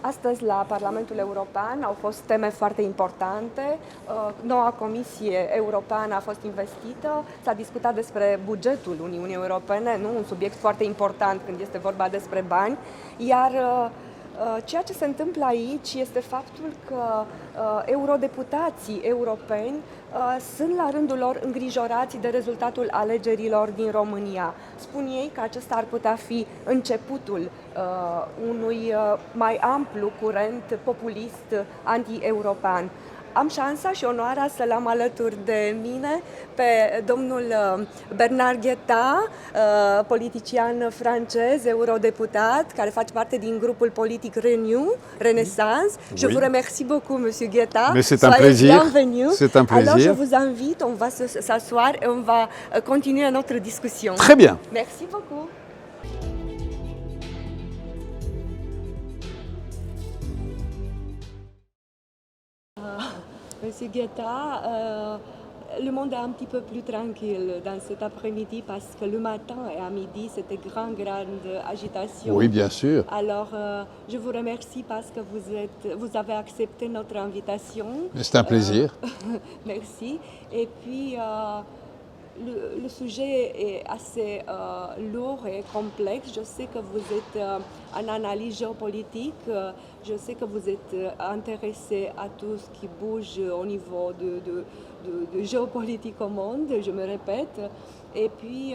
Astăzi, la Parlamentul European, au fost teme foarte importante. Noua Comisie Europeană a fost investită. S-a discutat despre bugetul Uniunii Europene, nu? Un subiect foarte important când este vorba despre bani. Iar ceea ce se întâmplă aici este faptul că eurodeputații europeni sunt la rândul lor îngrijorați de rezultatul alegerilor din România. Spun ei că acesta ar putea fi începutul unui mai amplu curent populist anti-european. Am șansa și onoarea să-l am alături de mine pe domnul Bernard Guetta, politician francez, eurodeputat, care face parte din grupul politic Renew, Renaissance. Oui. Je vous remercie beaucoup, monsieur Guetta. Mais c'est un plaisir. C'est un plaisir. Alors je vous invite, on va s'asseoir et on va continuer notre discussion. Très bien. Merci beaucoup. Monsieur Guetta, le monde est un petit peu plus tranquille dans cet après-midi parce que le matin et à midi, c'était grande agitation. Oui, bien sûr. Alors, je vous remercie parce que vous avez accepté notre invitation. C'est un plaisir. Merci. Et puis, le sujet est assez lourd et complexe. Je sais que vous êtes en analyse géopolitique. Je sais que vous êtes intéressé à tout ce qui bouge au niveau de géopolitique au monde, je me répète. Et puis,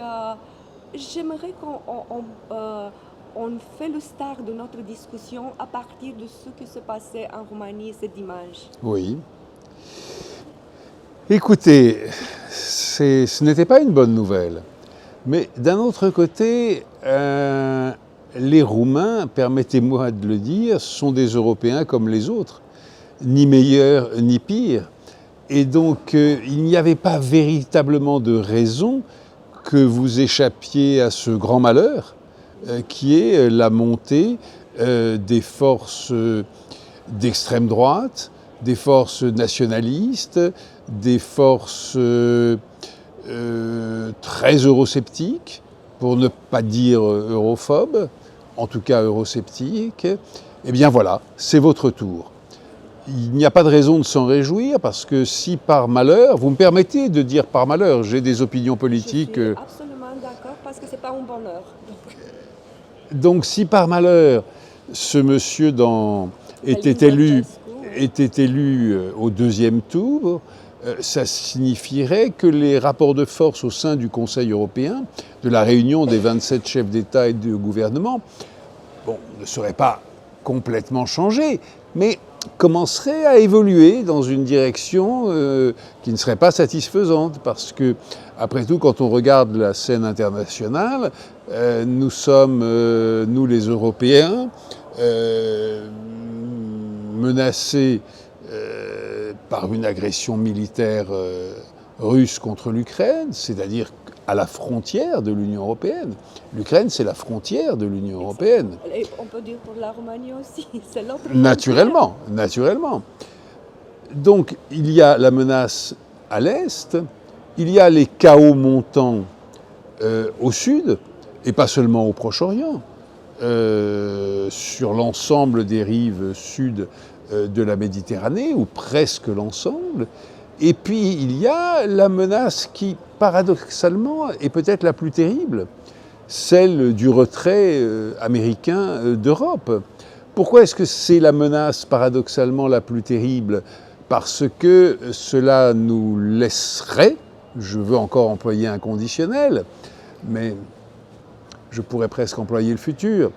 j'aimerais qu'on fait le start de notre discussion à partir de ce qui se passait en Roumanie ce dimanche. Oui. Écoutez, ce n'était pas une bonne nouvelle. Mais d'un autre côté, les Roumains, permettez-moi de le dire, sont des Européens comme les autres, ni meilleurs ni pires. Et donc, il n'y avait pas véritablement de raison que vous échappiez à ce grand malheur, qui est la montée des forces d'extrême droite, des forces nationalistes, des forces très eurosceptiques, pour ne pas dire europhobes, en tout cas eurosceptiques. Eh bien voilà, c'est votre tour. Il n'y a pas de raison de s'en réjouir parce que si par malheur, vous me permettez de dire par malheur, j'ai des opinions politiques... Je suis absolument d'accord parce que ce n'est pas un bonheur. Donc si par malheur, ce monsieur était élu au deuxième tour, ça signifierait que les rapports de force au sein du Conseil européen, de la réunion des 27 chefs d'État et de gouvernement, ne seraient pas complètement changés, mais commenceraient à évoluer dans une direction qui ne serait pas satisfaisante. Parce que, après tout, quand on regarde la scène internationale, nous sommes, nous les Européens, menacés par une agression militaire russe contre l'Ukraine, c'est-à-dire à la frontière de l'Union européenne. L'Ukraine, c'est la frontière de l'Union européenne. Et on peut dire pour la Roumanie aussi, c'est l'autre frontière. Naturellement. Donc, il y a la menace à l'est, il y a les chaos montants au sud, et pas seulement au Proche-Orient, sur l'ensemble des rives sud de la Méditerranée, ou presque l'ensemble. Et puis, il y a la menace qui, paradoxalement, est peut-être la plus terrible, celle du retrait américain d'Europe. Pourquoi est-ce que c'est la menace, paradoxalement, la plus terrible ? Parce que cela nous laisserait, je veux encore employer un conditionnel, mais je pourrais presque employer le futur,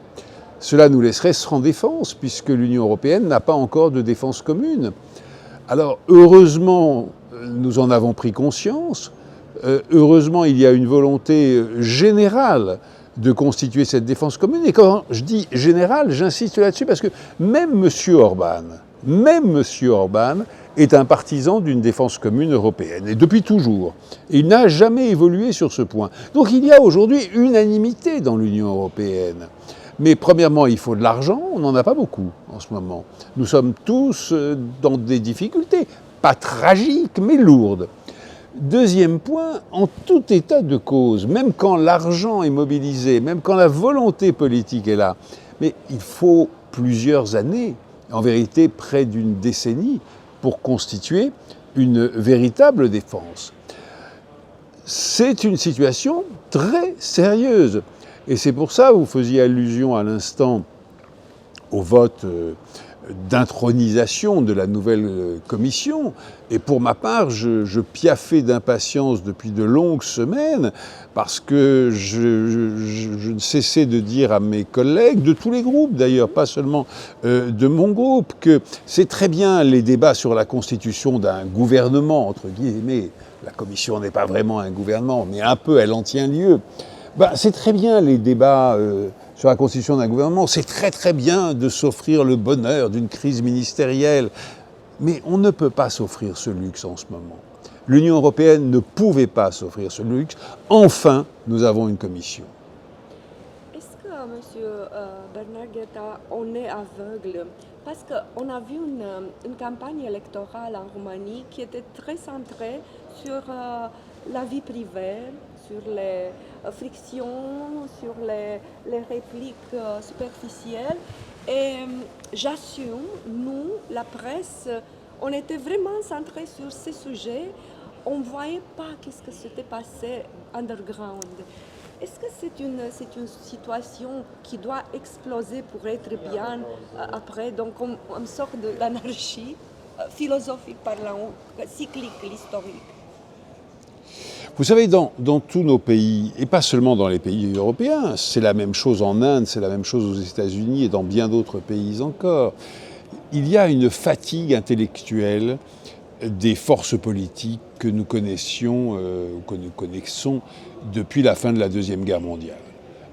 cela nous laisserait sans défense, puisque l'Union européenne n'a pas encore de défense commune. Alors, heureusement, nous en avons pris conscience. Heureusement, il y a une volonté générale de constituer cette défense commune. Et quand je dis générale, j'insiste là-dessus parce que même M. Orban est un partisan d'une défense commune européenne, et depuis toujours. Et il n'a jamais évolué sur ce point. Donc il y a aujourd'hui unanimité dans l'Union européenne. Mais premièrement, il faut de l'argent, on n'en a pas beaucoup en ce moment. Nous sommes tous dans des difficultés, pas tragiques, mais lourdes. Deuxième point, en tout état de cause, même quand l'argent est mobilisé, même quand la volonté politique est là, Mais il faut plusieurs années, en vérité près d'une décennie, pour constituer une véritable défense. C'est une situation très sérieuse. Et c'est pour ça, vous faisiez allusion à l'instant au vote d'intronisation de la nouvelle commission. Et pour ma part, je piaffais d'impatience depuis de longues semaines parce que je ne cessais de dire à mes collègues, de tous les groupes d'ailleurs, pas seulement de mon groupe, que c'est très bien les débats sur la constitution d'un gouvernement, entre guillemets. La commission n'est pas vraiment un gouvernement, mais un peu elle en tient lieu. C'est très bien les débats sur la constitution d'un gouvernement, c'est très très bien de s'offrir le bonheur d'une crise ministérielle, mais on ne peut pas s'offrir ce luxe en ce moment. L'Union européenne ne pouvait pas s'offrir ce luxe. Enfin, nous avons une commission. Est-ce que, Monsieur Bernard Guetta, on est aveugle? Parce qu'on a vu une campagne électorale en Roumanie qui était très centrée sur la vie privée, sur les frictions, sur les répliques superficielles. Et j'assume, nous, la presse, on était vraiment centrés sur ces sujets. On ne voyait pas qu'est-ce que s'était passé underground. Est-ce que c'est une situation qui doit exploser pour être bien après, donc une sorte d'anarchie philosophique parlant, cyclique, l'historique? Vous savez, dans tous nos pays, et pas seulement dans les pays européens, c'est la même chose en Inde, c'est la même chose aux États-Unis et dans bien d'autres pays encore, il y a une fatigue intellectuelle des forces politiques que nous connaissions, que nous connaissons depuis la fin de la Deuxième Guerre mondiale.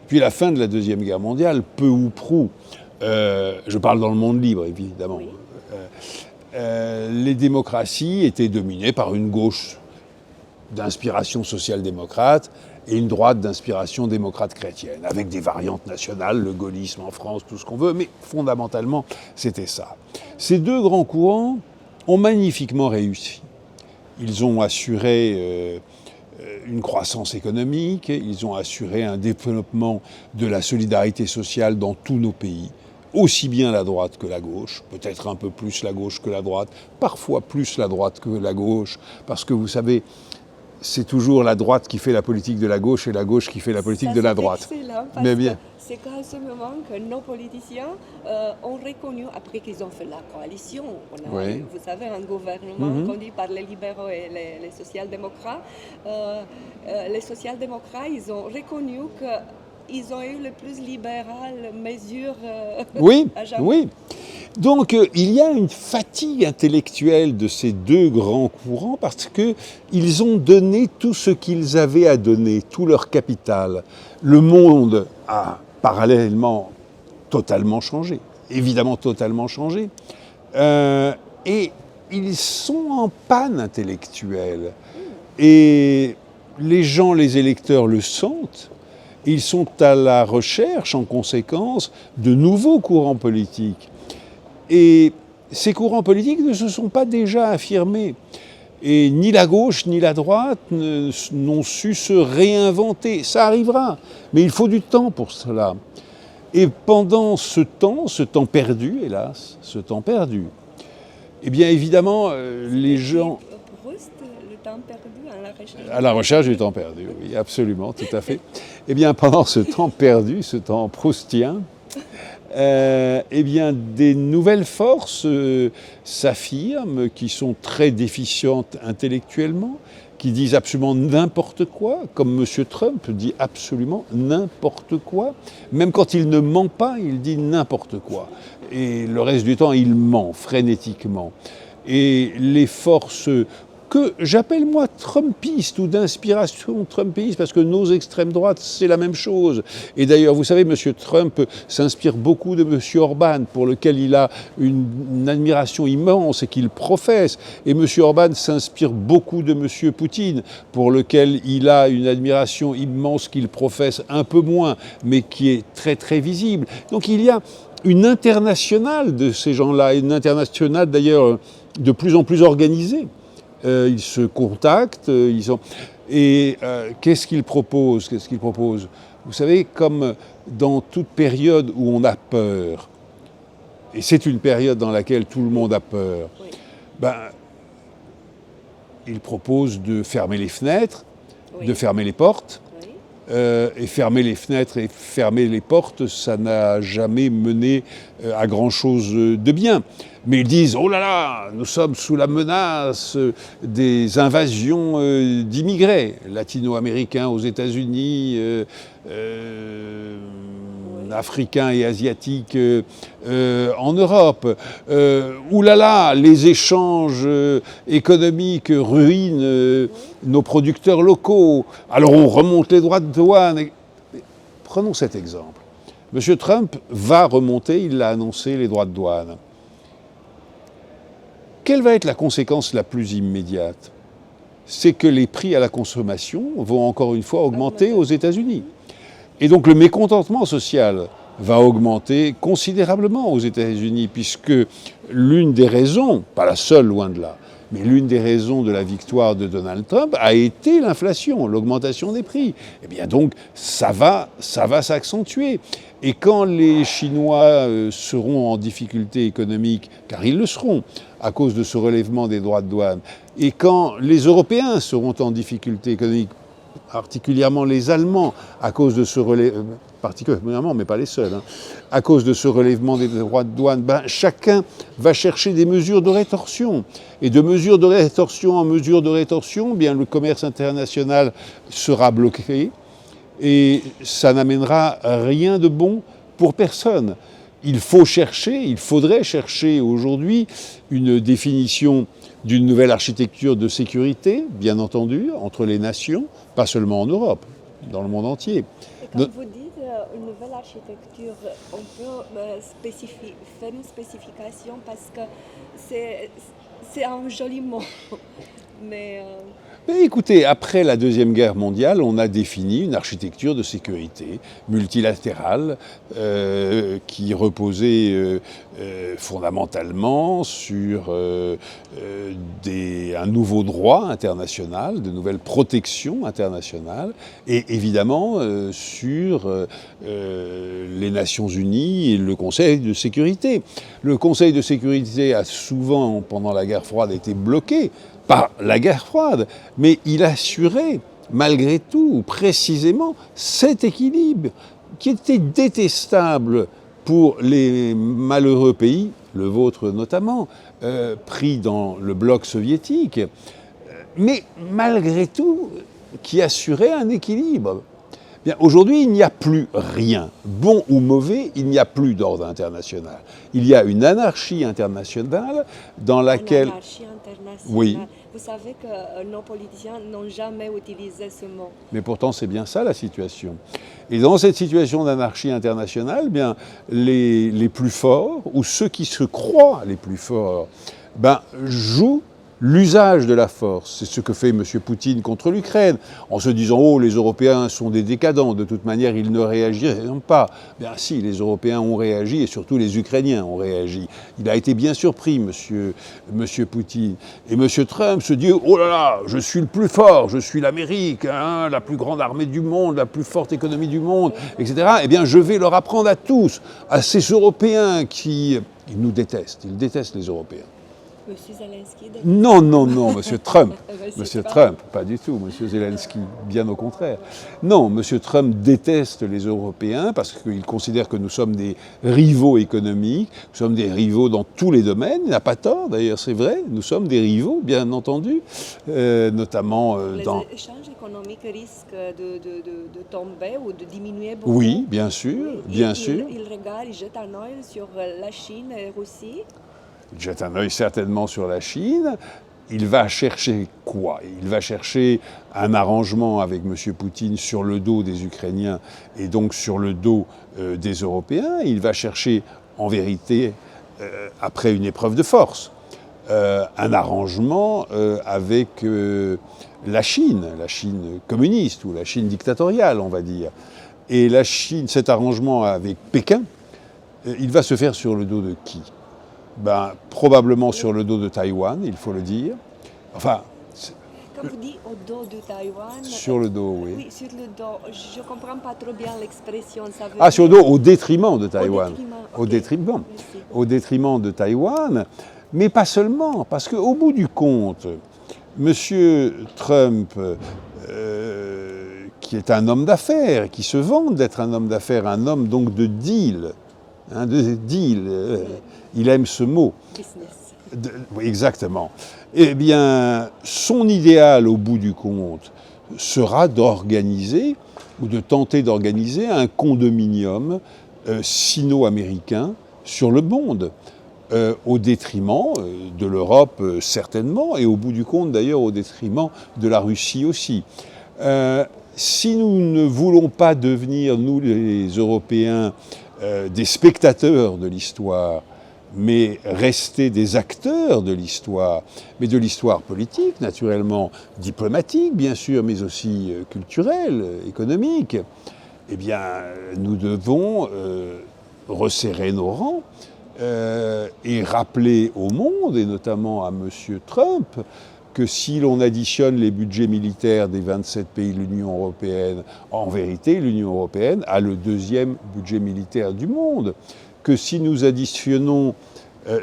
Depuis la fin de la Deuxième Guerre mondiale, peu ou prou, je parle dans le monde libre évidemment, Oui. Les démocraties étaient dominées par une gauche d'inspiration social-démocrate et une droite d'inspiration démocrate-chrétienne, avec des variantes nationales, le gaullisme en France, tout ce qu'on veut, mais fondamentalement, c'était ça. Ces deux grands courants ont magnifiquement réussi. Ils ont assuré une croissance économique, ils ont assuré un développement de la solidarité sociale dans tous nos pays, aussi bien la droite que la gauche, peut-être un peu plus la gauche que la droite, parfois plus la droite que la gauche, parce que vous savez, c'est toujours la droite qui fait la politique de la gauche et la gauche qui fait la politique de la droite. Excellent, parce Mais bien. que c'est qu'à ce moment que nos politiciens ont reconnu, après qu'ils ont fait la coalition, on a, Oui. vous savez, un gouvernement conduit par les libéraux et les social-démocrates. Les social-démocrates, ils ont reconnu qu'ils ont eu les plus libérales mesures Oui, à jamais. oui. Donc il y a une fatigue intellectuelle de ces deux grands courants parce qu'ils ont donné tout ce qu'ils avaient à donner, tout leur capital. Le monde a parallèlement totalement changé, évidemment totalement changé, et ils sont en panne intellectuelle. Et les gens, les électeurs le sentent. Ils sont à la recherche, en conséquence, de nouveaux courants politiques. Et ces courants politiques ne se sont pas déjà affirmés. Et ni la gauche ni la droite n'ont su se réinventer. Ça arrivera, mais il faut du temps pour cela. Et pendant ce temps perdu, hélas, ce temps perdu, eh bien évidemment, les gens... Proust, le temps perdu à la recherche. À la recherche du temps perdu, oui, absolument, tout à fait. Eh bien, pendant ce temps perdu, ce temps proustien, eh bien, des nouvelles forces s'affirment qui sont très déficientes intellectuellement, qui disent absolument n'importe quoi, comme M. Trump dit absolument n'importe quoi. Même quand il ne ment pas, il dit n'importe quoi. Et le reste du temps, il ment frénétiquement. Et les forces que j'appelle moi trumpistes ou d'inspiration trumpiste, parce que nos extrêmes droites, c'est la même chose. Et d'ailleurs, vous savez, M. Trump s'inspire beaucoup de M. Orban, pour lequel il a une admiration immense et qu'il professe. Et M. Orban s'inspire beaucoup de M. Poutine, pour lequel il a une admiration immense qu'il professe un peu moins, mais qui est très très visible. Donc il y a une internationale de ces gens-là, une internationale d'ailleurs de plus en plus organisée. Ils se contactent, qu'est-ce qu'ils proposent Vous savez, comme dans toute période où on a peur, et c'est une période dans laquelle tout le monde a peur, Oui. ben, il propose de fermer les fenêtres, Oui. de fermer les portes. Oui. Et fermer les fenêtres et fermer les portes, ça n'a jamais mené à grand-chose de bien. Mais ils disent, oh là là, nous sommes sous la menace des invasions d'immigrés, latino-américains aux États-Unis, africains et asiatiques en Europe. Ouh là là, les échanges économiques ruinent nos producteurs locaux. Alors on remonte les droits de douane. Prenons cet exemple. M. Trump va remonter, il l'a annoncé, les droits de douane. Quelle va être la conséquence la plus immédiate? C'est que les prix à la consommation vont encore une fois augmenter aux États-Unis. Et donc le mécontentement social va augmenter considérablement aux États-Unis, puisque l'une des raisons, pas la seule loin de là, mais l'une des raisons de la victoire de Donald Trump a été l'inflation, l'augmentation des prix. Eh bien donc ça va s'accentuer. Et quand les Chinois seront en difficulté économique, car ils le seront, à cause de ce relèvement des droits de douane, et quand les Européens seront en difficulté économique, particulièrement les Allemands, à cause de ce relèvement, particulièrement, mais pas les seuls, à cause de ce relèvement des droits de douane, chacun va chercher des mesures de rétorsion. Et de mesure de rétorsion en mesure de rétorsion, bien, le commerce international sera bloqué et ça n'amènera rien de bon pour personne. Il faudrait chercher aujourd'hui une définition d'une nouvelle architecture de sécurité, bien entendu, entre les nations, pas seulement en Europe, dans le monde entier. Et quand vous dites une nouvelle architecture, on peut faire une spécification parce que c'est un joli mot. Mais écoutez, après la Deuxième Guerre mondiale, on a défini une architecture de sécurité multilatérale qui reposait fondamentalement sur un nouveau droit international, de nouvelles protections internationales, et évidemment sur les Nations Unies et le Conseil de sécurité. Le Conseil de sécurité a souvent, pendant la guerre froide, été bloqué par la guerre froide, mais il assurait malgré tout, précisément, cet équilibre qui était détestable pour les malheureux pays, le vôtre notamment, pris dans le bloc soviétique, mais malgré tout, qui assurait un équilibre. Bien, aujourd'hui, il n'y a plus rien. Bon ou mauvais, il n'y a plus d'ordre international. Il y a une anarchie internationale dans laquelle... Une anarchie internationale. Oui. Vous savez que nos politiciens n'ont jamais utilisé ce mot. Mais pourtant, c'est bien ça la situation. Et dans cette situation d'anarchie internationale, bien, les plus forts, ou ceux qui se croient les plus forts, jouent l'usage de la force. C'est ce que fait M. Poutine contre l'Ukraine, en se disant « Oh, les Européens sont des décadents, de toute manière, ils ne réagiront pas. » Bien si, les Européens ont réagi, et surtout les Ukrainiens ont réagi. Il a été bien surpris, M. Poutine. Et M. Trump se dit « Oh là là, je suis le plus fort, je suis l'Amérique, la plus grande armée du monde, la plus forte économie du monde, etc. Eh bien, je vais leur apprendre à tous, à ces Européens qui... Ils nous détestent, ils détestent les Européens. » Monsieur Zelensky Non, Monsieur Trump. Monsieur Trump, pas du tout. Monsieur Zelensky, bien au contraire. Non, Monsieur Trump déteste les Européens parce qu'il considère que nous sommes des rivaux économiques, nous sommes des rivaux dans tous les domaines. Il n'a pas tort, d'ailleurs, c'est vrai. Nous sommes des rivaux, bien entendu, notamment dans... Les échanges économiques risquent de tomber ou de diminuer beaucoup. Oui, bien sûr, bien sûr. Il regarde, il jette un œil sur la Chine et la Russie. Il jette un œil certainement sur la Chine. Il va chercher quoi? Il va chercher un arrangement avec M. Poutine sur le dos des Ukrainiens et donc sur le dos des Européens. Il va chercher, en vérité, après une épreuve de force, un arrangement avec la Chine communiste ou la Chine dictatoriale, on va dire. Et la Chine, cet arrangement avec Pékin, il va se faire sur le dos de qui? Probablement sur le dos de Taïwan, il faut le dire. Enfin, Quand vous dites au dos de Taïwan, Sur le dos, oui. oui, sur le dos, je ne comprends pas trop bien l'expression. Ça veut Ah, sur le dire dos, au détriment de Taïwan. Au ok. détriment. Merci. Au détriment de Taïwan, mais pas seulement, parce qu'au bout du compte, M. Trump, qui est un homme d'affaires, qui se vante d'être un homme d'affaires, un homme donc de deal, il aime ce mot. Business. Oui, exactement. Eh bien, son idéal au bout du compte sera d'organiser, ou de tenter d'organiser un condominium sino-américain sur le monde, au détriment de l'Europe certainement, et au bout du compte d'ailleurs au détriment de la Russie aussi. Si nous ne voulons pas devenir, nous les Européens, des spectateurs de l'histoire, mais rester des acteurs de l'histoire, mais de l'histoire politique, naturellement, diplomatique, bien sûr, mais aussi culturelle, économique, eh bien, nous devons resserrer nos rangs et rappeler au monde, et notamment à M. Trump, que si l'on additionne les budgets militaires des 27 pays de l'Union européenne, en vérité, l'Union européenne a le deuxième budget militaire du monde. Que si nous additionnons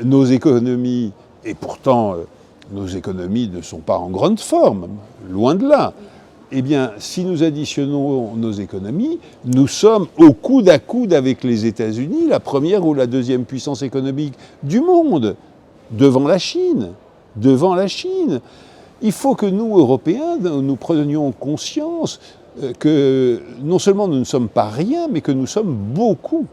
nos économies, et pourtant nos économies ne sont pas en grande forme, loin de là, eh bien, si nous additionnons nos économies, nous sommes au coude à coude avec les États-Unis, la première ou la deuxième puissance économique du monde, devant la Chine. Devant la Chine. Il faut que nous, Européens, nous prenions conscience que non seulement nous ne sommes pas rien, mais que nous sommes beaucoup,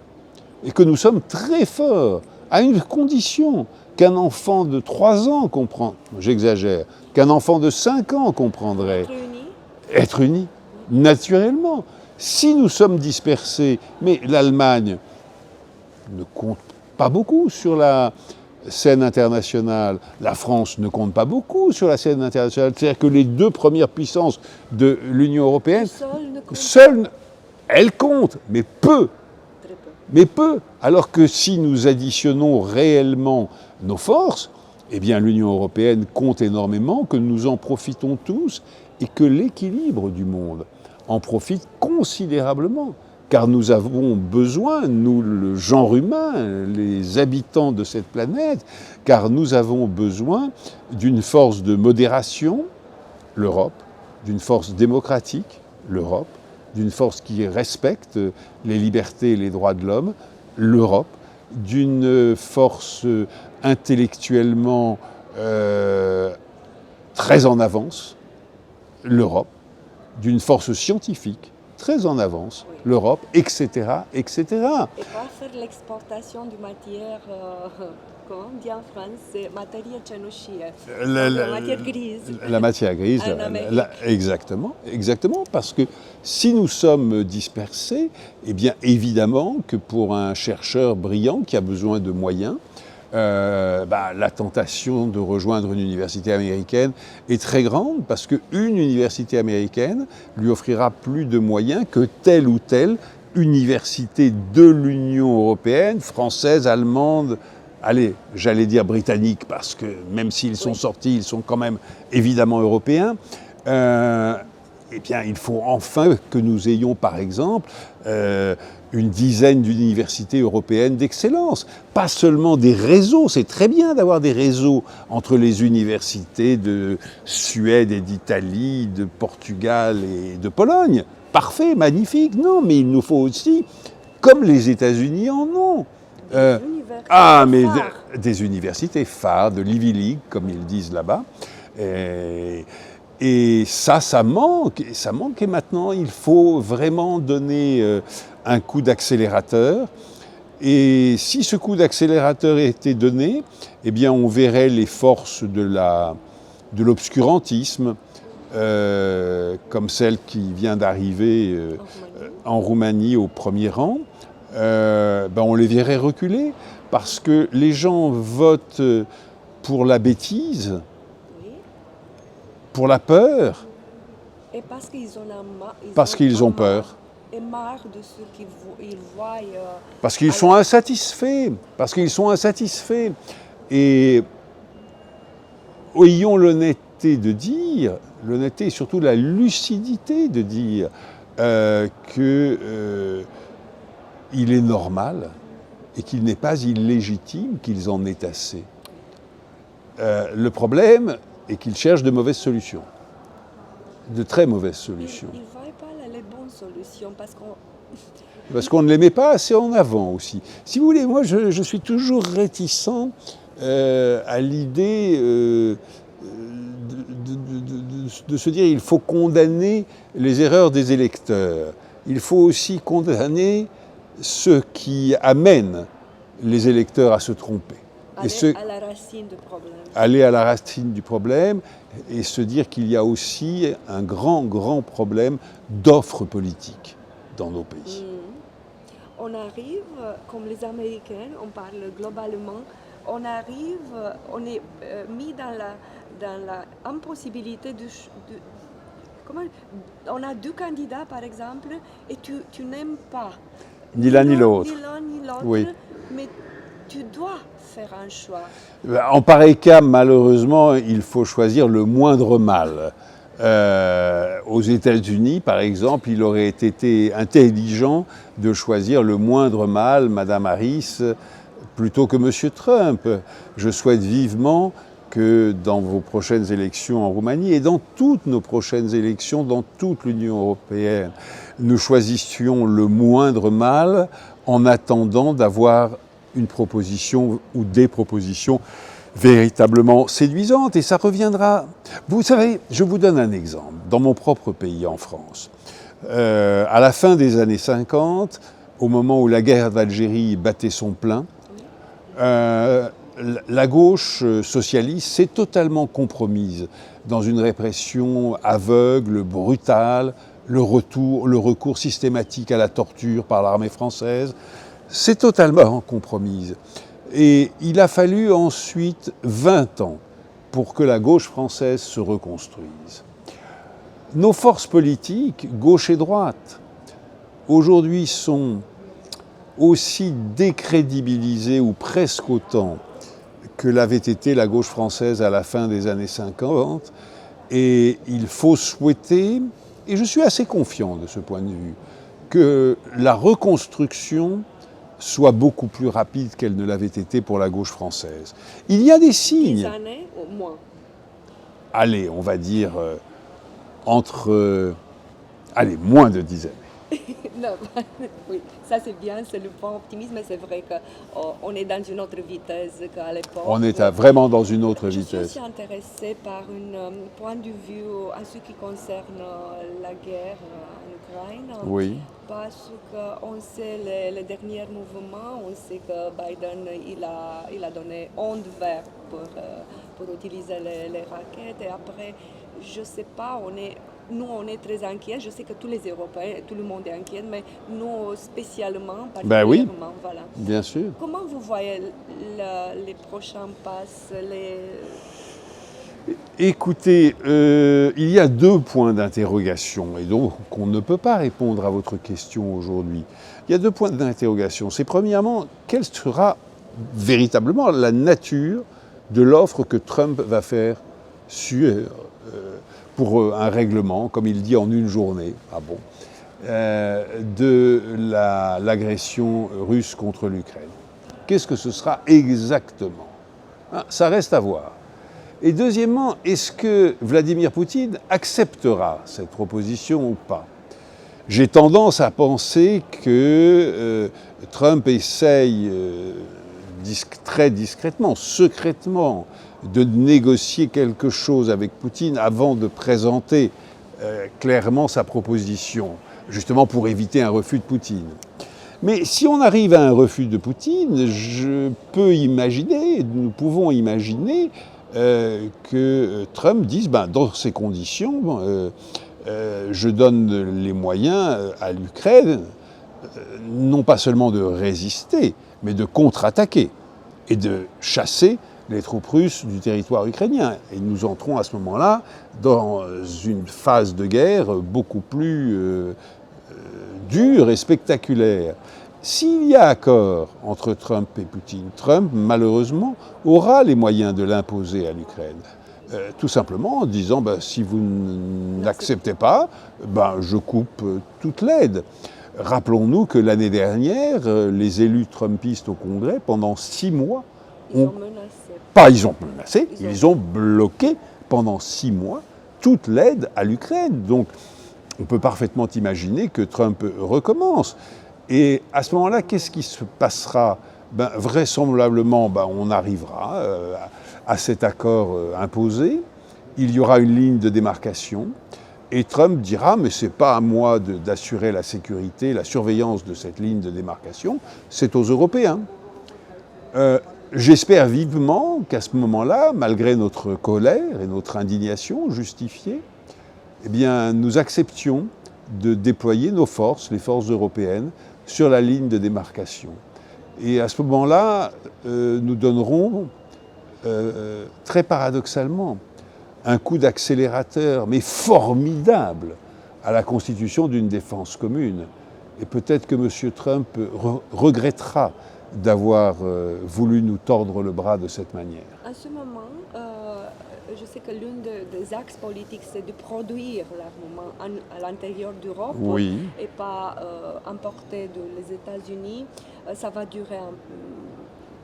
et que nous sommes très forts, à une condition qu'un enfant de 3 ans comprend, j'exagère, qu'un enfant de 5 ans comprendrait. Être unis, naturellement. Si nous sommes dispersés, mais l'Allemagne ne compte pas beaucoup sur la scène internationale, la France ne compte pas beaucoup sur la scène internationale, c'est-à-dire que les deux premières puissances de l'Union européenne, seules, elles comptent, mais peu. Mais peu. Alors que si nous additionnons réellement nos forces, eh bien l'Union européenne compte énormément, que nous en profitons tous et que l'équilibre du monde en profite considérablement. Car nous avons besoin, nous, le genre humain, les habitants de cette planète, car nous avons besoin d'une force de modération, l'Europe, d'une force démocratique, l'Europe, d'une force qui respecte les libertés et les droits de l'homme, l'Europe, d'une force intellectuellement très en avance, l'Europe, d'une force scientifique très en avance, l'Europe, etc., etc. Et pas faire l'exportation de matière, comment on dit en France, c'est matière cenușie, la matière grise. La matière grise, exactement, exactement, parce que si nous sommes dispersés, eh bien évidemment que pour un chercheur brillant qui a besoin de moyens, la tentation de rejoindre une université américaine est très grande parce qu'une université américaine lui offrira plus de moyens que telle ou telle université de l'Union européenne, française, allemande, allez, j'allais dire britannique parce que même s'ils sont sortis, ils sont quand même évidemment européens. Eh bien, il faut enfin que nous ayons, par exemple, une dizaine d'universités européennes d'excellence. Pas seulement des réseaux, c'est très bien d'avoir des réseaux entre les universités de Suède et d'Italie, de Portugal et de Pologne. Parfait, magnifique, non, mais il nous faut aussi, comme les États-Unis en ont, des universités phares, de l'Ivy League, comme ils disent là-bas. Et ça manque, et maintenant il faut vraiment donner un coup d'accélérateur. Et si ce coup d'accélérateur était donné, eh bien on verrait les forces de l'obscurantisme, comme celle qui vient d'arriver en Roumanie au premier rang, on les verrait reculer, parce que les gens votent pour la bêtise, pour la peur, et parce qu'ils ont peur. Et marre de ce qu'ils voient. Parce qu'ils sont insatisfaits. Et ayons l'honnêteté l'honnêteté de dire, l'honnêteté et surtout la lucidité de dire qu'il est normal et qu'il n'est pas illégitime qu'ils en aient assez. Le problème est qu'ils cherchent de mauvaises solutions, de très mauvaises solutions. Il ne voit pas les bonnes solutions Parce qu'on ne les met pas assez en avant aussi. Si vous voulez, moi je suis toujours réticent à l'idée de se dire il faut condamner les erreurs des électeurs. Il faut aussi condamner ceux qui amènent les électeurs à se tromper. aller à la racine du problème. Aller à la racine du problème et se dire qu'il y a aussi un grand problème d'offres politiques dans nos pays. On arrive, comme les Américains, on parle globalement, on est mis dans la impossibilité on a deux candidats par exemple et tu n'aimes pas Ni l'un ni l'autre. Ni l'un ni l'autre, oui. Mais tu dois faire un choix. En pareil cas, malheureusement, il faut choisir le moindre mal. Aux États-Unis, par exemple, il aurait été intelligent de choisir le moindre mal, Madame Harris, plutôt que Monsieur Trump. Je souhaite vivement que dans vos prochaines élections en Roumanie et dans toutes nos prochaines élections, dans toute l'Union européenne, nous choisissions le moindre mal en attendant d'avoir une proposition ou des propositions véritablement séduisantes. Et ça reviendra... Vous savez, je vous donne un exemple. Dans mon propre pays, en France, à la fin des années 50, au moment où la guerre d'Algérie battait son plein, la gauche socialiste s'est totalement compromise dans une répression aveugle, brutale, le recours systématique à la torture par l'armée française. C'est totalement compromise. Et il a fallu ensuite 20 ans pour que la gauche française se reconstruise. Nos forces politiques, gauche et droite, aujourd'hui sont aussi décrédibilisées ou presque autant que l'avait été la gauche française à la fin des années 50. Et il faut souhaiter, et je suis assez confiant de ce point de vue, que la reconstruction soit beaucoup plus rapide qu'elle ne l'avait été pour la gauche française. Il y a des signes. 10 années ou moins? Allez, on va dire moins de 10 années. Non, oui, ça c'est bien, c'est le point optimiste, mais c'est vrai qu'on est dans une autre vitesse qu'à l'époque. On est vraiment dans une autre vitesse. Je suis aussi intéressée par un point de vue en ce qui concerne la guerre en Ukraine. Oui. Parce qu'on sait les derniers mouvements, on sait que Biden il a donné onde verte pour utiliser les raquettes. Et après, je ne sais pas, nous on est très inquiets. Je sais que tous les Européens, tout le monde est inquiet, mais nous spécialement, particulièrement. Ben oui, voilà. Bien sûr. Comment vous voyez les prochains passes Écoutez, il y a 2 points d'interrogation, et donc on ne peut pas répondre à votre question aujourd'hui. Il y a 2 points d'interrogation. C'est premièrement, quelle sera véritablement la nature de l'offre que Trump va faire pour un règlement, comme il dit en une journée, de l'agression russe contre l'Ukraine. Qu'est-ce que ce sera exactement? Ça reste à voir. Et deuxièmement, est-ce que Vladimir Poutine acceptera cette proposition ou pas? J'ai tendance à penser que Trump essaye très discrètement, secrètement, de négocier quelque chose avec Poutine avant de présenter clairement sa proposition, justement pour éviter un refus de Poutine. Mais si on arrive à un refus de Poutine, nous pouvons imaginer que Trump dise, dans ces conditions, je donne les moyens à l'Ukraine, non pas seulement de résister, mais de contre-attaquer et de chasser les troupes russes du territoire ukrainien. Et nous entrons à ce moment-là dans une phase de guerre beaucoup plus dure et spectaculaire. S'il y a accord entre Trump et Poutine, Trump, malheureusement, aura les moyens de l'imposer à l'Ukraine. tout simplement en disant si vous n'acceptez pas, je coupe toute l'aide. Rappelons-nous que l'année dernière, les élus trumpistes au Congrès, pendant 6 mois, Ils ont menacé. ils ont menacé, ils ont bloqué pendant 6 mois toute l'aide à l'Ukraine. Donc, on peut parfaitement imaginer que Trump recommence. Et à ce moment-là, qu'est-ce qui se passera ? Vraisemblablement, on arrivera à cet accord imposé. Il y aura une ligne de démarcation. Et Trump dira, mais ce n'est pas à moi d'assurer la sécurité, la surveillance de cette ligne de démarcation, c'est aux Européens. J'espère vivement qu'à ce moment-là, malgré notre colère et notre indignation justifiée, nous acceptions de déployer nos forces, les forces européennes, sur la ligne de démarcation. Et à ce moment-là, nous donnerons, très paradoxalement, un coup d'accélérateur, mais formidable, à la constitution d'une défense commune. Et peut-être que M. Trump regrettera d'avoir voulu nous tordre le bras de cette manière. À ce moment, je sais que l'un des axes politiques, c'est de produire l'armement à l'intérieur d'Europe et pas importer des États-Unis. Ça va durer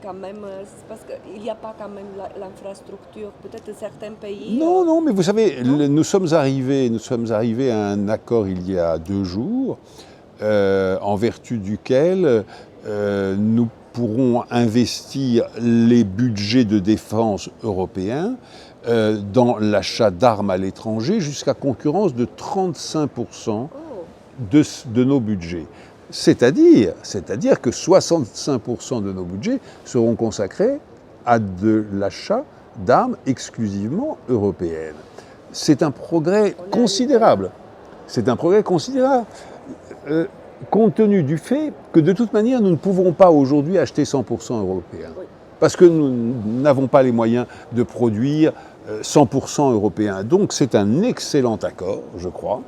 quand même, parce qu'il n'y a pas quand même l'infrastructure, peut-être certains pays... Non, mais vous savez, nous sommes arrivés à un accord il y a 2 jours, en vertu duquel nous pourrons investir les budgets de défense européens dans l'achat d'armes à l'étranger jusqu'à concurrence de 35% de nos budgets. C'est-à-dire que 65% de nos budgets seront consacrés à de l'achat d'armes exclusivement européennes. C'est un progrès considérable. Compte tenu du fait que de toute manière, nous ne pouvons pas aujourd'hui acheter 100% européen. Parce que nous n'avons pas les moyens de produire 100% européen. Donc c'est un excellent accord, je crois.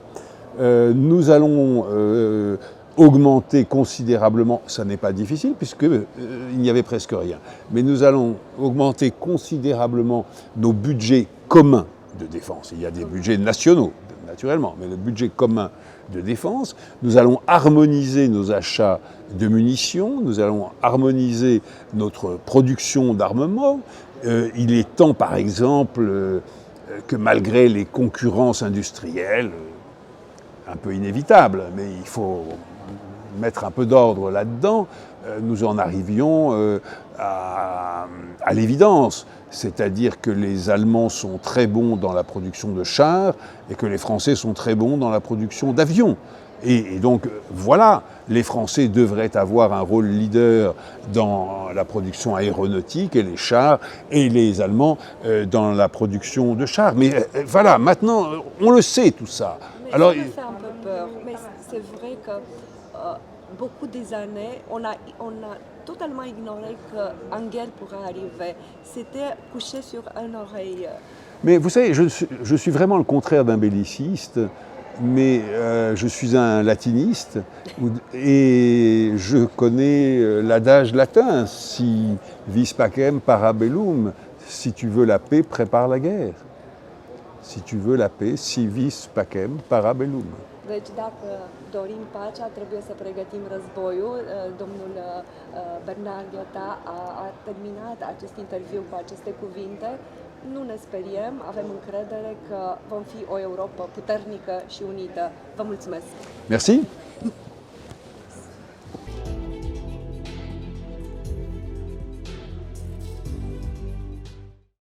Nous allons augmenter considérablement, ça n'est pas difficile puisqu'il n'y avait presque rien, mais nous allons augmenter considérablement nos budgets communs de défense. Il y a des budgets nationaux, naturellement, mais le budget commun de défense, nous allons harmoniser nos achats de munitions, nous allons harmoniser notre production d'armement. Il est temps, par exemple, que malgré les concurrences industrielles, un peu inévitables, mais il faut mettre un peu d'ordre là-dedans, nous en arrivions à l'évidence. C'est-à-dire que les Allemands sont très bons dans la production de chars et que les Français sont très bons dans la production d'avions. Et donc, voilà, les Français devraient avoir un rôle leader dans la production aéronautique et les chars, et les Allemands dans la production de chars. Mais voilà, maintenant, on le sait tout ça. Mais alors, ça me fait un peu peur. Mais c'est vrai que beaucoup des années, on a totalement ignoré qu'une guerre pourrait arriver. C'était couché sur une oreille. Mais vous savez, je suis vraiment le contraire d'un belliciste, mais je suis un latiniste et je connais l'adage latin, si vis pacem para bellum, si tu veux la paix, prépare la guerre. Si tu veux la paix, si vis pacem para bellum. Deci dacă dorim pacea, trebuie să pregătim războiul. Domnul Bernard Iota a terminat acest interviu cu aceste cuvinte. Nu ne speriem, avem încredere că vom fi o Europă puternică și unită. Vă mulțumesc! Merci!